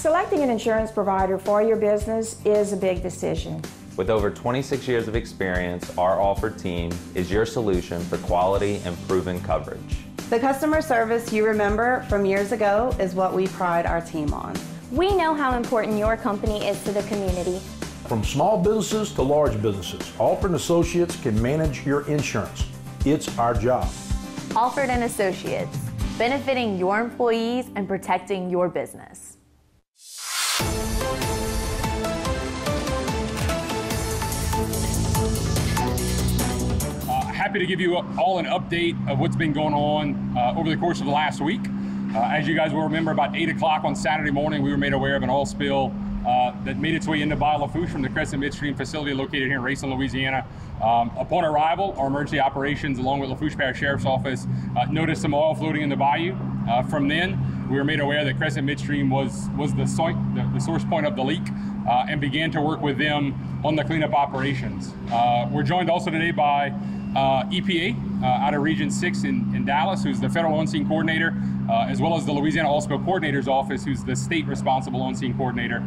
Selecting an insurance provider for your business is a big decision. With over 26 years of experience, our offered team is your solution for quality and proven coverage. The customer service you remember from years ago is what we pride our team on. We know how important your company is to the community. From small businesses to large businesses, Alford & Associates can manage your insurance. It's our job. Alford & Associates, benefiting your employees and protecting your business. Happy to give you all an update of what's been going on over the course of the last week. As you guys will remember, about 8 o'clock on Saturday morning, we were made aware of an oil spill that made its way into Bayou Lafourche from the Crescent Midstream facility located here in Racine, Louisiana. Upon arrival, our emergency operations, along with Lafourche Parish Sheriff's Office, noticed some oil floating in the bayou. From then, we were made aware that Crescent Midstream was the source point of the leak, and began to work with them on the cleanup operations. We're joined also today by EPA out of Region 6 in Dallas, who's the federal on-scene coordinator, as well as the Louisiana Oil Spill Coordinator's Office, who's the state responsible on-scene coordinator.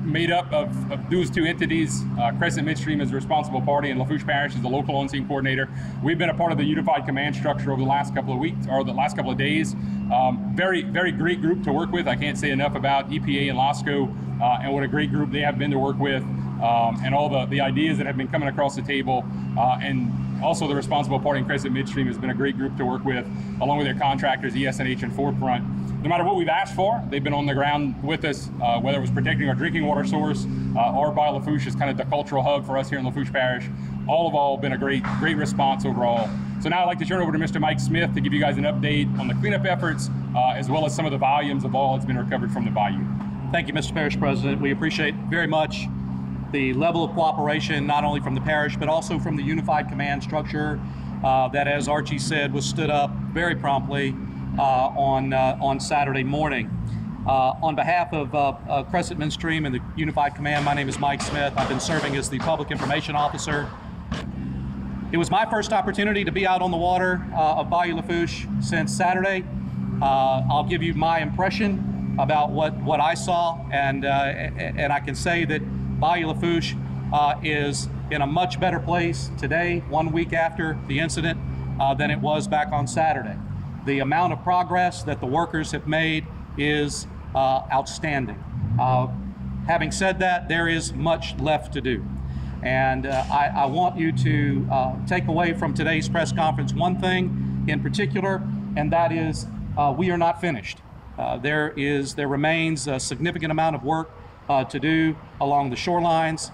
Made up of those two entities, Crescent Midstream is the responsible party and Lafourche Parish is the local on-scene coordinator. We've been a part of the unified command structure over the last couple of weeks, or the last couple of days. Very, very great group to work with. I can't say enough about EPA and LOSCO and what a great group they have been to work with, and all the ideas that have been coming across the table, and also the responsible party in Crescent Midstream has been a great group to work with, along with their contractors, ES&H and Forefront. No matter what we've asked for, they've been on the ground with us, whether it was protecting our drinking water source, or Bayou Lafourche is kind of the cultural hub for us here in Lafourche Parish. All been a great response overall. So now I'd like to turn over to Mr. Mike Smith to give you guys an update on the cleanup efforts, as well as some of the volumes of oil that's been recovered from the bayou. Thank you, Mr. Parish President. We appreciate very much the level of cooperation, not only from the parish, but also from the unified command structure that, as Archie said, was stood up very promptly on Saturday morning. On behalf of Crescent Midstream and the unified command, my name is Mike Smith. I've been serving as the public information officer. It was my first opportunity to be out on the water of Bayou Lafourche since Saturday. I'll give you my impression about what I saw, and I can say that Bayou Lafourche is in a much better place today, 1 week after the incident, than it was back on Saturday. The amount of progress that the workers have made is outstanding. Having said that, there is much left to do. And I want you to take away from today's press conference one thing in particular, and that is we are not finished. There remains a significant amount of work to do along the shorelines.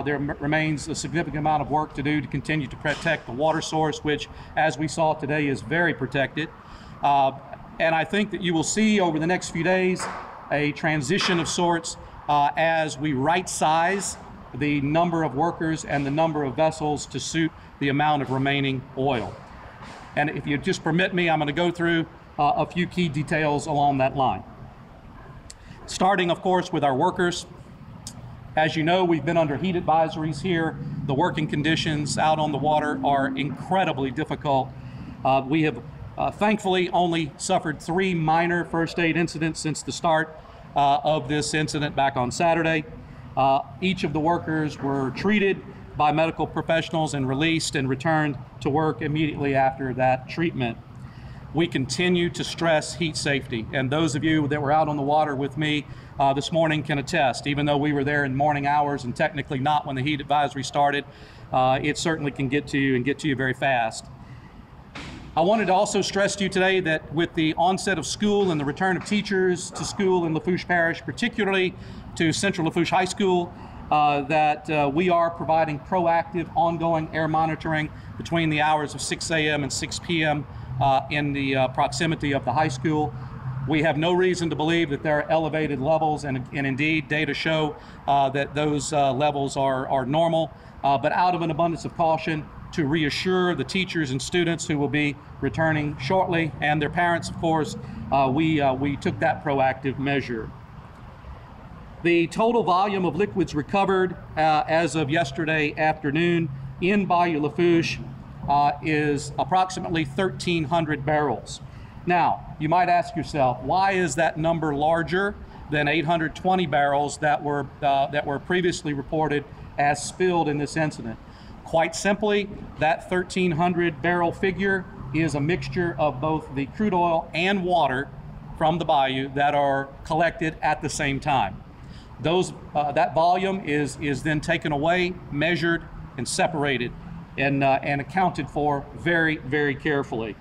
There remains a significant amount of work to do to continue to protect the water source, which, as we saw today, is very protected. And I think that you will see over the next few days a transition of sorts as we right-size the number of workers and the number of vessels to suit the amount of remaining oil. And if you just permit me, I'm going to go through a few key details along that line. Starting, of course, with our workers. As you know, we've been under heat advisories here. The working conditions out on the water are incredibly difficult. We have thankfully only suffered 3 minor first aid incidents since the start of this incident back on Saturday. Each of the workers were treated by medical professionals and released and returned to work immediately after that treatment. We continue to stress heat safety, and those of you that were out on the water with me this morning can attest. Even though we were there in morning hours and technically not when the heat advisory started, it certainly can get to you and get to you very fast. I wanted to also stress to you today that with the onset of school and the return of teachers to school in Lafourche Parish, particularly to Central Lafourche High School, that we are providing proactive, ongoing air monitoring between the hours of 6 a.m. and 6 p.m. In the proximity of the high school. We have no reason to believe that there are elevated levels, and indeed data show that those levels are normal, but out of an abundance of caution to reassure the teachers and students who will be returning shortly, and their parents, of course, we took that proactive measure. The total volume of liquids recovered as of yesterday afternoon in Bayou Lafourche is approximately 1,300 barrels. Now, you might ask yourself, why is that number larger than 820 barrels that were previously reported as spilled in this incident. Quite simply, that 1,300 barrel figure is a mixture of both the crude oil and water from the bayou that are collected at the same time. That volume is then taken away, measured, and separated, and accounted for very, very carefully.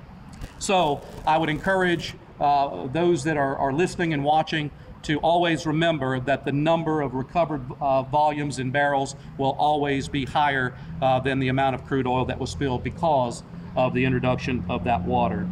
So I would encourage those that are listening and watching to always remember that the number of recovered volumes in barrels will always be higher than the amount of crude oil that was spilled because of the introduction of that water.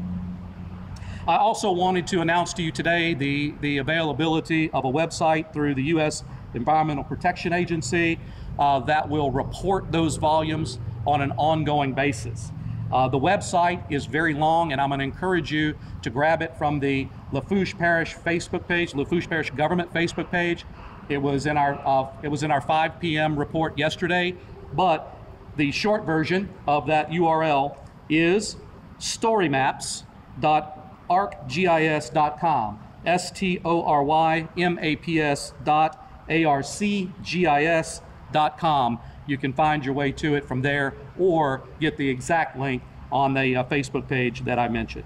I also wanted to announce to you today the availability of a website through the U.S. Environmental Protection Agency that will report those volumes on an ongoing basis. The website is very long, and I'm going to encourage you to grab it from the Lafourche Parish Facebook page, Lafourche Parish Government Facebook page. It was in our 5 p.m. report yesterday, but the short version of that URL is storymaps.arcgis.com, storymaps.arcgis.com. You can find your way to it from there or get the exact link on the Facebook page that I mentioned.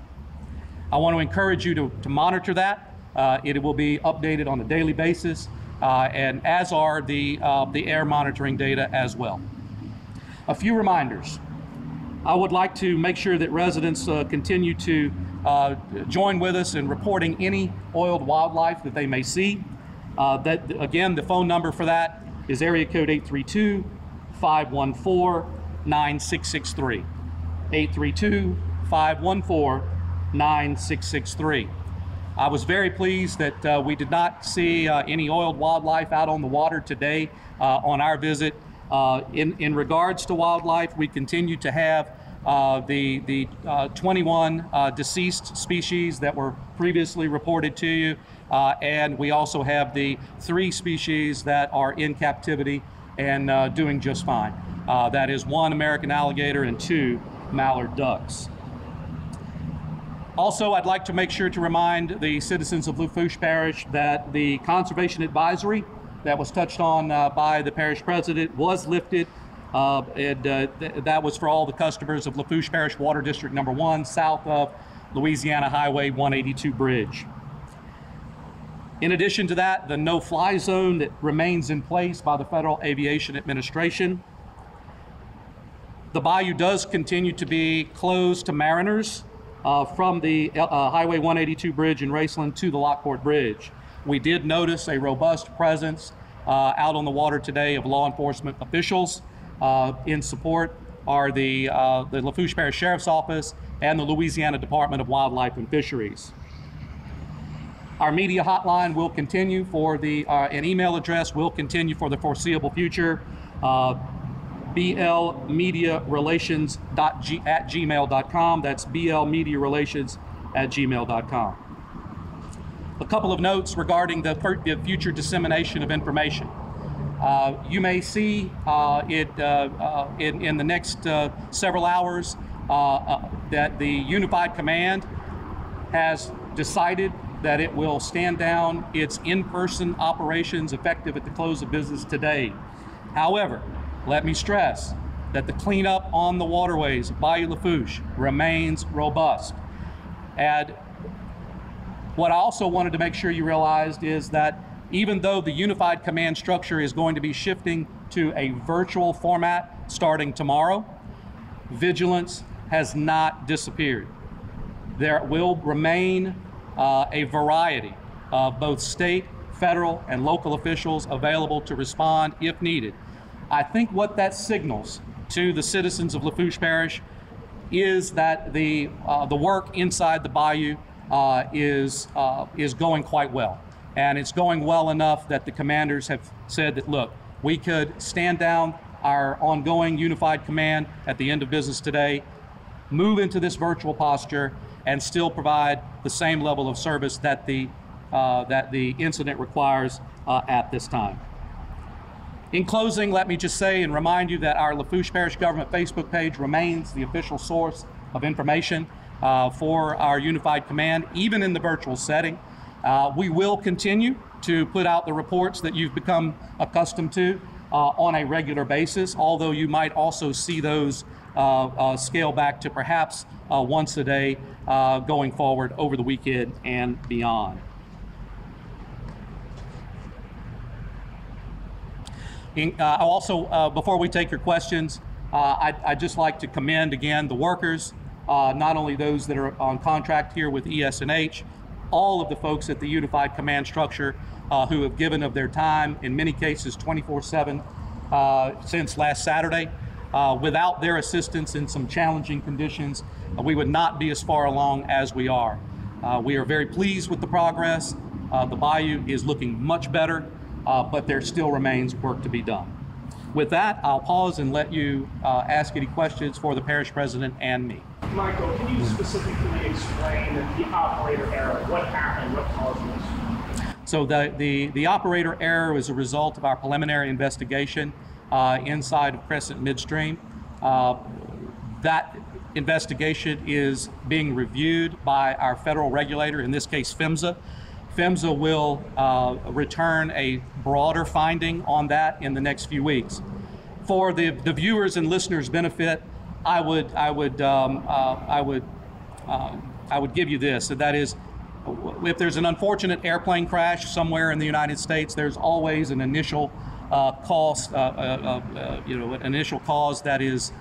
I want to encourage you to monitor that. It will be updated on a daily basis, and as are the air monitoring data as well. A few reminders. I would like to make sure that residents continue to join with us in reporting any oiled wildlife that they may see. Again, the phone number for that is area code 832-514-9663. 832-514-9663. I was very pleased that we did not see any oiled wildlife out on the water today on our visit. In regards to wildlife, we continue to have the 21 deceased species that were previously reported to you, and we also have the 3 species that are in captivity and doing just fine. That is 1 American alligator and 2 mallard ducks. Also, I'd like to make sure to remind the citizens of Lafourche Parish that the conservation advisory that was touched on by the parish president was lifted. That was for all the customers of Lafourche Parish Water District Number 1, south of Louisiana Highway 182 bridge. In addition to that, the no-fly zone that remains in place by the Federal Aviation Administration. The bayou does continue to be closed to mariners from the Highway 182 bridge in Raceland to the Lockport Bridge. We did notice a robust presence out on the water today of law enforcement officials. In support are the Lafourche Parish Sheriff's Office and the Louisiana Department of Wildlife and Fisheries. Our media hotline will continue for an email address will continue for the foreseeable future. blmediarelations@gmail.com. That's blmediarelations@gmail.com. A couple of notes regarding the future dissemination of information. You may see it in the next several hours that the Unified Command has decided that it will stand down its in-person operations effective at the close of business today. However, let me stress that the cleanup on the waterways of Bayou Lafourche remains robust. And what I also wanted to make sure you realized is that even though the Unified Command structure is going to be shifting to a virtual format starting tomorrow, vigilance has not disappeared. There will remain a variety of both state, federal, and local officials available to respond if needed. I think what that signals to the citizens of Lafourche Parish is that the work inside the bayou is going quite well. And it's going well enough that the commanders have said that, look, we could stand down our ongoing Unified Command at the end of business today, move into this virtual posture, and still provide the same level of service that the incident requires at this time. In closing, let me just say and remind you that our Lafourche Parish Government Facebook page remains the official source of information for our Unified Command, even in the virtual setting. We will continue to put out the reports that you've become accustomed to on a regular basis, although you might also see those scale back to perhaps once a day going forward over the weekend and beyond. Also, before we take your questions, I'd just like to commend again the workers, not only those that are on contract here with ES&H, all of the folks at the Unified Command Structure who have given of their time, in many cases 24/7 since last Saturday. Without their assistance in some challenging conditions, we would not be as far along as we are. We are very pleased with the progress. The Bayou is looking much better, but there still remains work to be done. With that, I'll pause and let you ask any questions for the parish president and me. Michael, can you specifically explain the operator error? What happened? What caused this? So the operator error is a result of our preliminary investigation inside of Crescent Midstream. That investigation is being reviewed by our federal regulator, in this case PHMSA. PHMSA will return a broader finding on that in the next few weeks. For the viewers and listeners' benefit, I would give you this, and that is, if there's an unfortunate airplane crash somewhere in the United States, there's always an initial cause, initial cause that is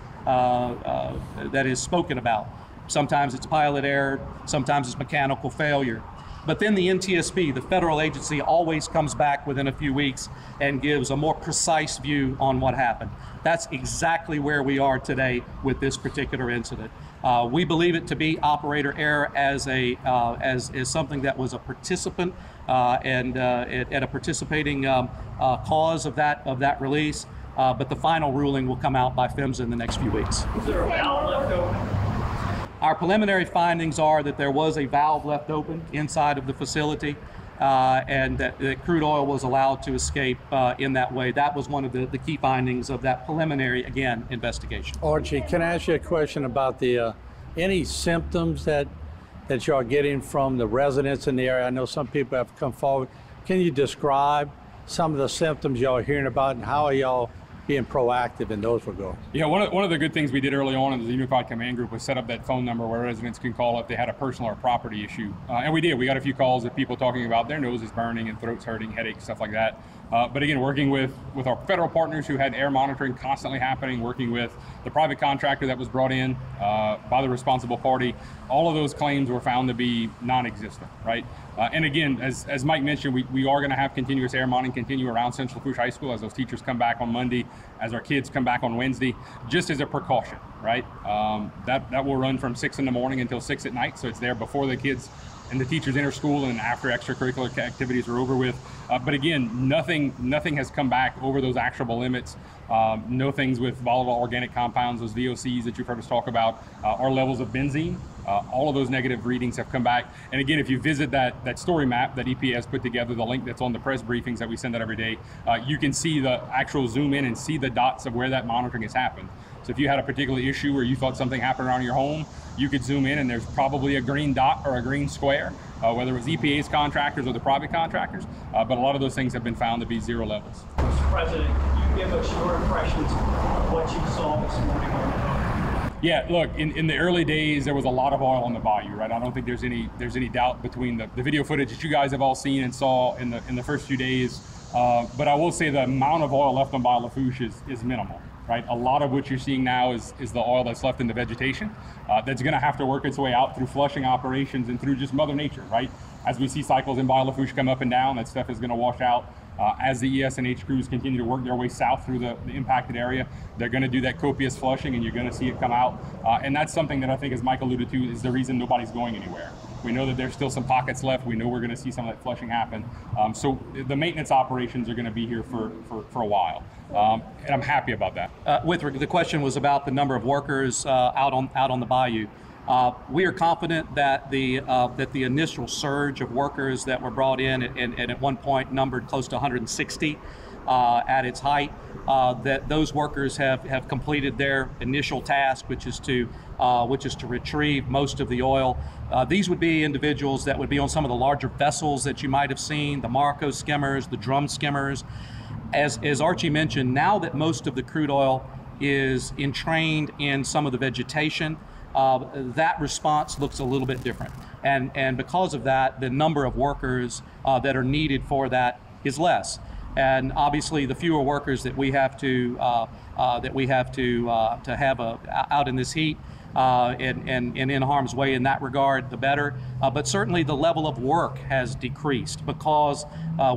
spoken about. Sometimes it's pilot error, sometimes it's mechanical failure. But then the NTSB, the federal agency, always comes back within a few weeks and gives a more precise view on what happened. That's exactly where we are today with this particular incident. We believe it to be operator error as something that was a participant and a participating cause of that release. But the final ruling will come out by PHMSA in the next few weeks. Is there a valve left open? Our preliminary findings are that there was a valve left open inside of the facility, and that crude oil was allowed to escape in that way. That was one of the key findings of that preliminary, again, investigation. Archie, can I ask you a question about the any symptoms that you are getting from the residents in the area? I know some people have come forward. Can you describe some of the symptoms y'all are hearing about, and how are y'all being proactive in those regards? Yeah, one of the good things we did early on in the Unified Command Group was set up that phone number where residents can call if they had a personal or property issue. And we did. We got a few calls of people talking about their noses burning and throats hurting, headaches, stuff like that. But again, working with our federal partners who had air monitoring constantly happening, working with the private contractor that was brought in by the responsible party, all of those claims were found to be non-existent, right? And again, as Mike mentioned, we are going to have continuous air monitoring continue around Central Lafourche High School as those teachers come back on Monday, as our kids come back on Wednesday, just as a precaution, right? That will run from 6 in the morning until 6 at night, so it's there before the kids and the teachers enter school and after extracurricular activities are over with. But again, nothing has come back over those actionable limits. No things with volatile organic compounds, those VOCs that you've heard us talk about, our levels of benzene. All of those negative readings have come back. And again, if you visit that story map that EPA has put together, the link that's on the press briefings that we send out every day, you can see the actual zoom in and see the dots of where that monitoring has happened. So if you had a particular issue where you thought something happened around your home, you could zoom in and there's probably a green dot or a green square, whether it was EPA's contractors or the private contractors. But a lot of those things have been found to be zero levels. Mr. President, can you give us your impressions of what you saw this morning on the boat? Yeah, look, in the early days, there was a lot of oil on the Bayou, right? I don't think there's any doubt between the video footage that you guys have all seen and saw in the first few days. But I will say the amount of oil left on Bayou Lafourche is minimal, right? A lot of what you're seeing now is the oil that's left in the vegetation that's going to have to work its way out through flushing operations and through just Mother Nature, right? As we see cycles in Bayou Lafourche come up and down, that stuff is going to wash out. As the ES&H crews continue to work their way south through the impacted area, they're going to do that copious flushing and you're going to see it come out. And that's something that I think, as Mike alluded to, is the reason nobody's going anywhere. We know that there's still some pockets left. We know we're going to see some of that flushing happen. So the maintenance operations are going to be here for a while. And I'm happy about that. The question was about the number of workers out on the Bayou. We are confident that the initial surge of workers that were brought in and at one point numbered close to 160 at its height, that those workers have completed their initial task, which is to which is to retrieve most of the oil. These would be individuals that would be on some of the larger vessels that you might have seen, the Marco skimmers, the drum skimmers. As Archie mentioned, now that most of the crude oil is entrained in some of the vegetation, that response looks a little bit different. And because of that, the number of workers that are needed for that is less. And obviously, the fewer workers that we have to have out in this heat and in harm's way in that regard, the better. But certainly, the level of work has decreased because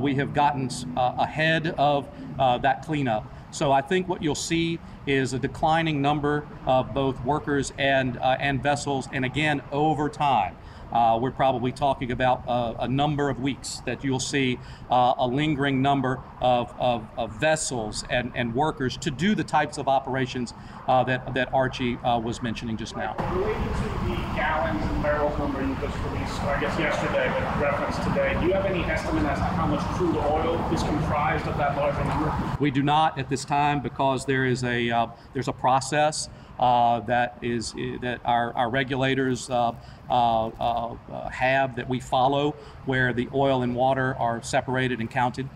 we have gotten ahead of that cleanup. So I think what you'll see is a declining number of both workers and vessels, and again, over time. We're probably talking about a number of weeks that you'll see a lingering number of vessels and workers to do the types of operations that Archie was mentioning just now. Related to the gallons and barrels number you just released, I guess yesterday, but referenced today, do you have any estimate as to how much crude oil is comprised of that larger number? We do not at this time because there's a process that our regulators have that we follow, where the oil and water are separated and counted.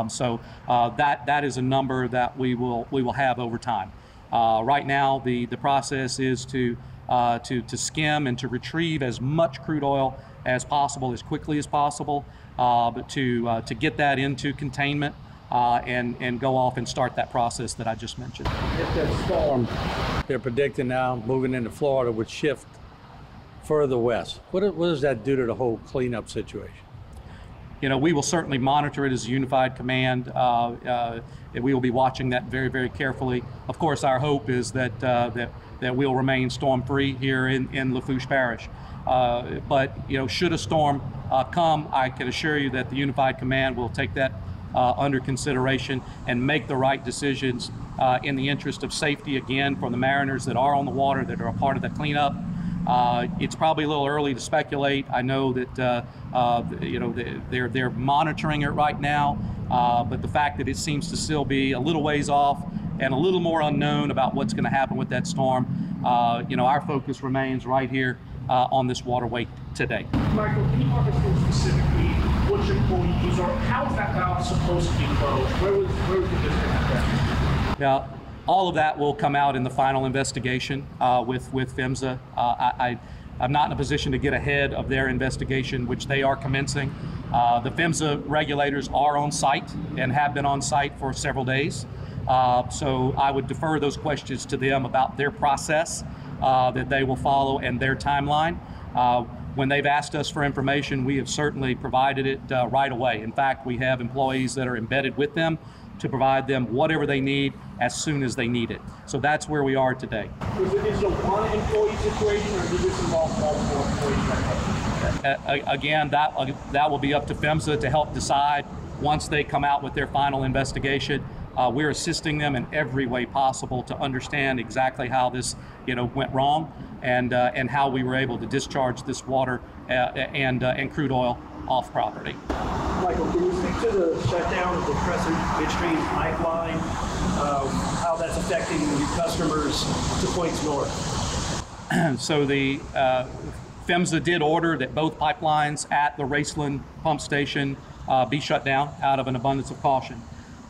So that is a number that we will have over time. Right now, the process is to skim and to retrieve as much crude oil as possible, as quickly as possible, but to get that into containment. And go off and start that process that I just mentioned. If that storm they're predicting now moving into Florida would shift further west, what does that do to the whole cleanup situation? You know, we will certainly monitor it as a unified command. We will be watching that very, very carefully. Of course, our hope is that we'll remain storm-free here in Lafourche Parish. But you know, should a storm come, I can assure you that the unified command will take that under consideration and make the right decisions in the interest of safety, again, for the mariners that are on the water, that are a part of the cleanup. It's probably a little early to speculate. I know that you know, they're monitoring it right now, but the fact that it seems to still be a little ways off and a little more unknown about what's going to happen with that storm, you know, our focus remains right here on this waterway today. Michael, can you talk us through specifically which employees, or how is that valve supposed to be closed? Where was the disconnect? Now, all of that will come out in the final investigation with PHMSA. I'm not in a position to get ahead of their investigation, which they are commencing. The PHMSA regulators are on site and have been on site for several days. So I would defer those questions to them about their process that they will follow and their timeline. When they've asked us for information, we have certainly provided it right away. In fact, we have employees that are embedded with them to provide them whatever they need as soon as they need it. So that's where we are today. Is it a one employee situation, or does this involve multiple employees? Again, that will be up to PHMSA to help decide once they come out with their final investigation. We're assisting them in every way possible to understand exactly how this, you know, went wrong, and how we were able to discharge this water and crude oil off property. Michael, can you speak to the shutdown of the Crescent midstream pipeline, how that's affecting your customers to points north? So the PHMSA did order that both pipelines at the Raceland pump station be shut down out of an abundance of caution.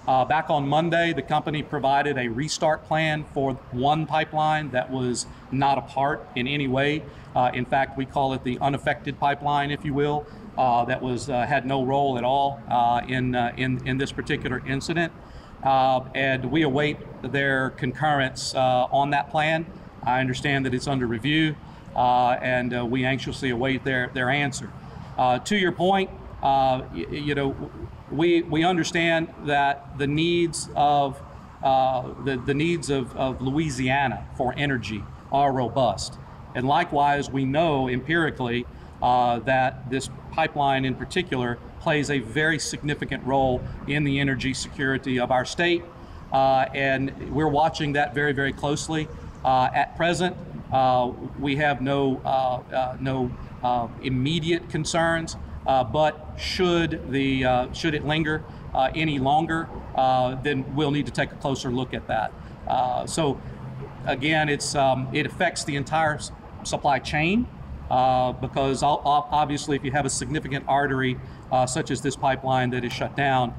Back on Monday, the company provided a restart plan for one pipeline that was not a part in any way. In fact, we call it the unaffected pipeline, if you will, that was had no role at all in this particular incident. And we await their concurrence on that plan. I understand that it's under review, and we anxiously await their answer. To your point, you know, we understand that the needs of the needs of Louisiana for energy are robust, and likewise, we know empirically that this pipeline in particular plays a very significant role in the energy security of our state, and we're watching that very, very closely. At present, we have no immediate concerns. But should it linger any longer, then we'll need to take a closer look at that. So again, it affects the entire supply chain, because obviously if you have a significant artery such as this pipeline that is shut down,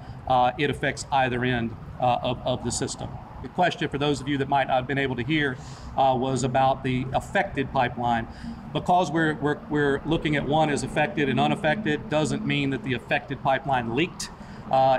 it affects either end of the system. The question for those of you that might not have been able to hear was about the affected pipeline. Because we're looking at one as affected and unaffected doesn't mean that the affected pipeline leaked.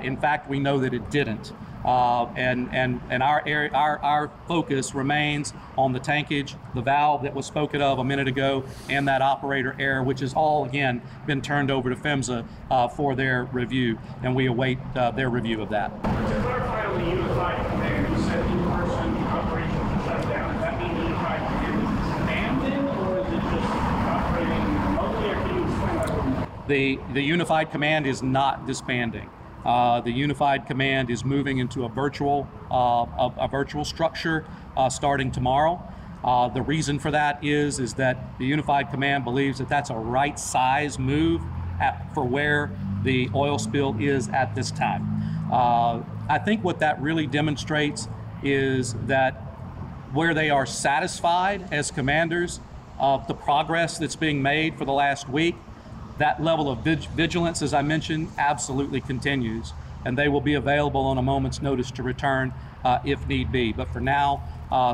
In fact, we know that it didn't. And our focus remains on the tankage, the valve that was spoken of a minute ago, and that operator error, which has all, again, been turned over to PHMSA for their review, and we await their review of that. To clarify on the unified command, you said in-person operations are shut down. Does that mean the unified command is abandoned, or is it just operating remotely, or can you explain that a little more? The unified command is not disbanding. The unified command is moving into a virtual structure starting tomorrow. The reason for that is that the unified command believes that that's a right size move for where the oil spill is at this time. I think what that really demonstrates is that where they are satisfied as commanders of the progress that's being made for the last week, that level of vigilance, as I mentioned, absolutely continues, and they will be available on a moment's notice to return if need be. But for now,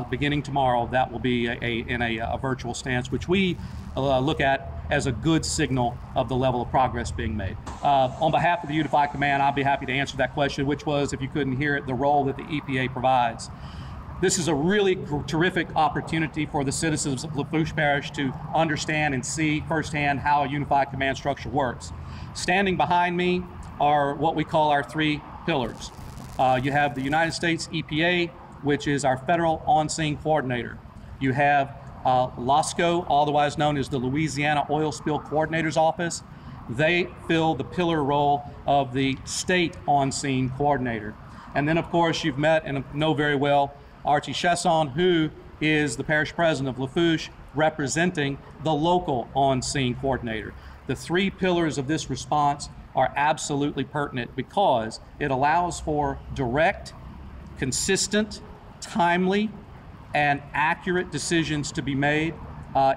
beginning tomorrow, that will be in a virtual stance, which we look at as a good signal of the level of progress being made. On behalf of the Unified Command, I'll be happy to answer that question, which was, if you couldn't hear it, the role that the EPA provides. This is a really terrific opportunity for the citizens of Lafourche Parish to understand and see firsthand how a unified command structure works. Standing behind me are what we call our three pillars. You have the United States EPA, which is our federal on-scene coordinator. You have LOSCO, otherwise known as the Louisiana Oil Spill Coordinator's Office. They fill the pillar role of the state on-scene coordinator. And then, of course, you've met and know very well Archie Chesson, who is the parish president of Lafourche, representing the local on-scene coordinator. The three pillars of this response are absolutely pertinent because it allows for direct, consistent, timely, and accurate decisions to be made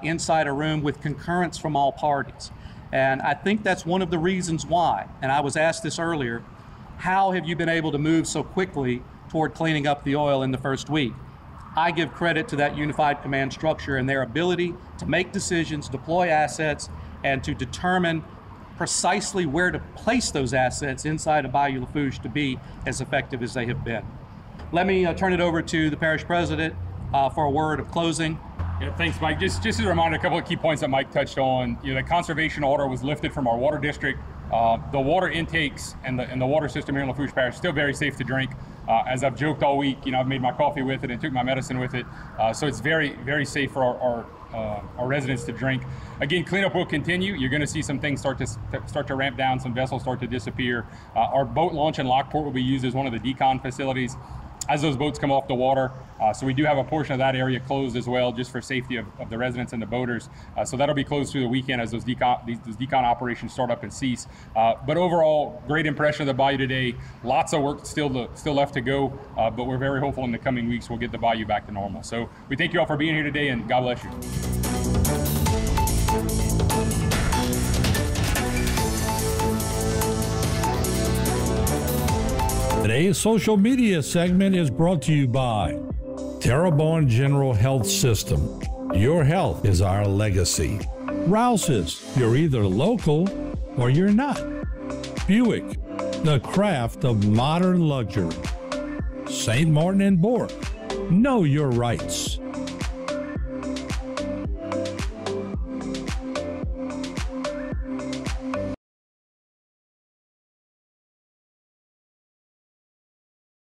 inside a room with concurrence from all parties. And I think that's one of the reasons why, and I was asked this earlier, how have you been able to move so quickly toward cleaning up the oil in the first week? I give credit to that unified command structure and their ability to make decisions, deploy assets, and to determine precisely where to place those assets inside of Bayou Lafourche to be as effective as they have been. Let me turn it over to the parish president for a word of closing. Yeah, thanks, Mike. Just as a reminder, a couple of key points that Mike touched on. The conservation order was lifted from our water district. The water intakes and the water system here in Lafourche Parish is still very safe to drink. As I've joked all week, I've made my coffee with it and took my medicine with it. So it's very, very safe for our residents to drink. Again, cleanup will continue. You're going to see some things start to ramp down, some vessels start to disappear. Our boat launch in Lockport will be used as one of the decon facilities as those boats come off the water. So we do have a portion of that area closed as well, just for safety of the residents and the boaters. So that'll be closed through the weekend as those decon operations start up and cease. But overall, great impression of the Bayou today. Lots of work still left to go, but we're very hopeful in the coming weeks we'll get the Bayou back to normal. So we thank you all for being here today, and God bless you. Today's social media segment is brought to you by Terrebonne General Health System. Your health is our legacy. Rouse's, you're either local or you're not. Buick, the craft of modern luxury. St. Martin and Bourke, know your rights.